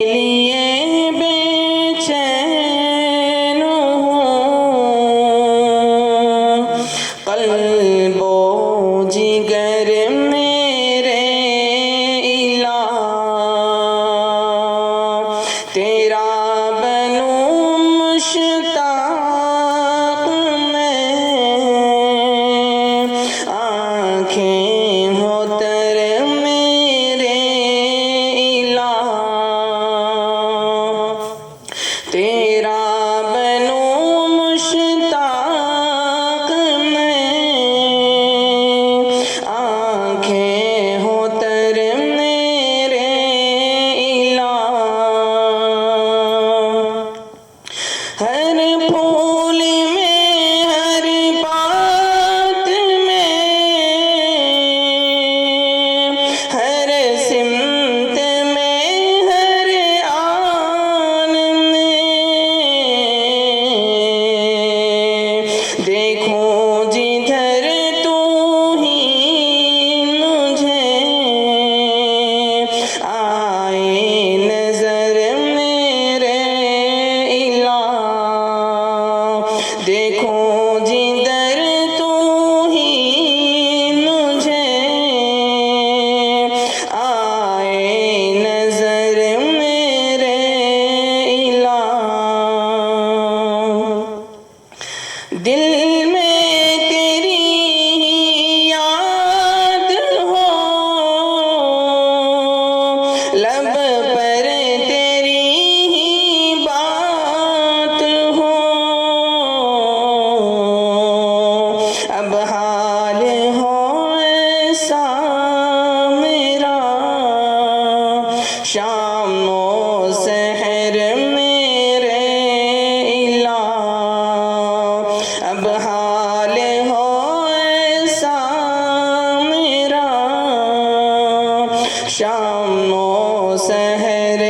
لیے بے چین ہوں قلب و جگر میرے الہ تیرا بنوں مشتاق میں آنکھیں ہو تر میرے الہ تیرا بنوں مشتاق میں آنکھیں ہو تر میرے الہ ہر پھول میں ہر بات میں ہر سمت میں ہر آن میں دیکھوں جدھر تو ہی مجھے آئے نظر میرے الہ دیکھوں جدھر تو ہی مجھے آئے نظر میرے الہ دل میں تیری ہی یاد ہو لب پر تیری ہی بات ہو اب حال ہو ایسا میرا شام و سحر میرے الہ اب حال ہو ایسا میرا شام و سحر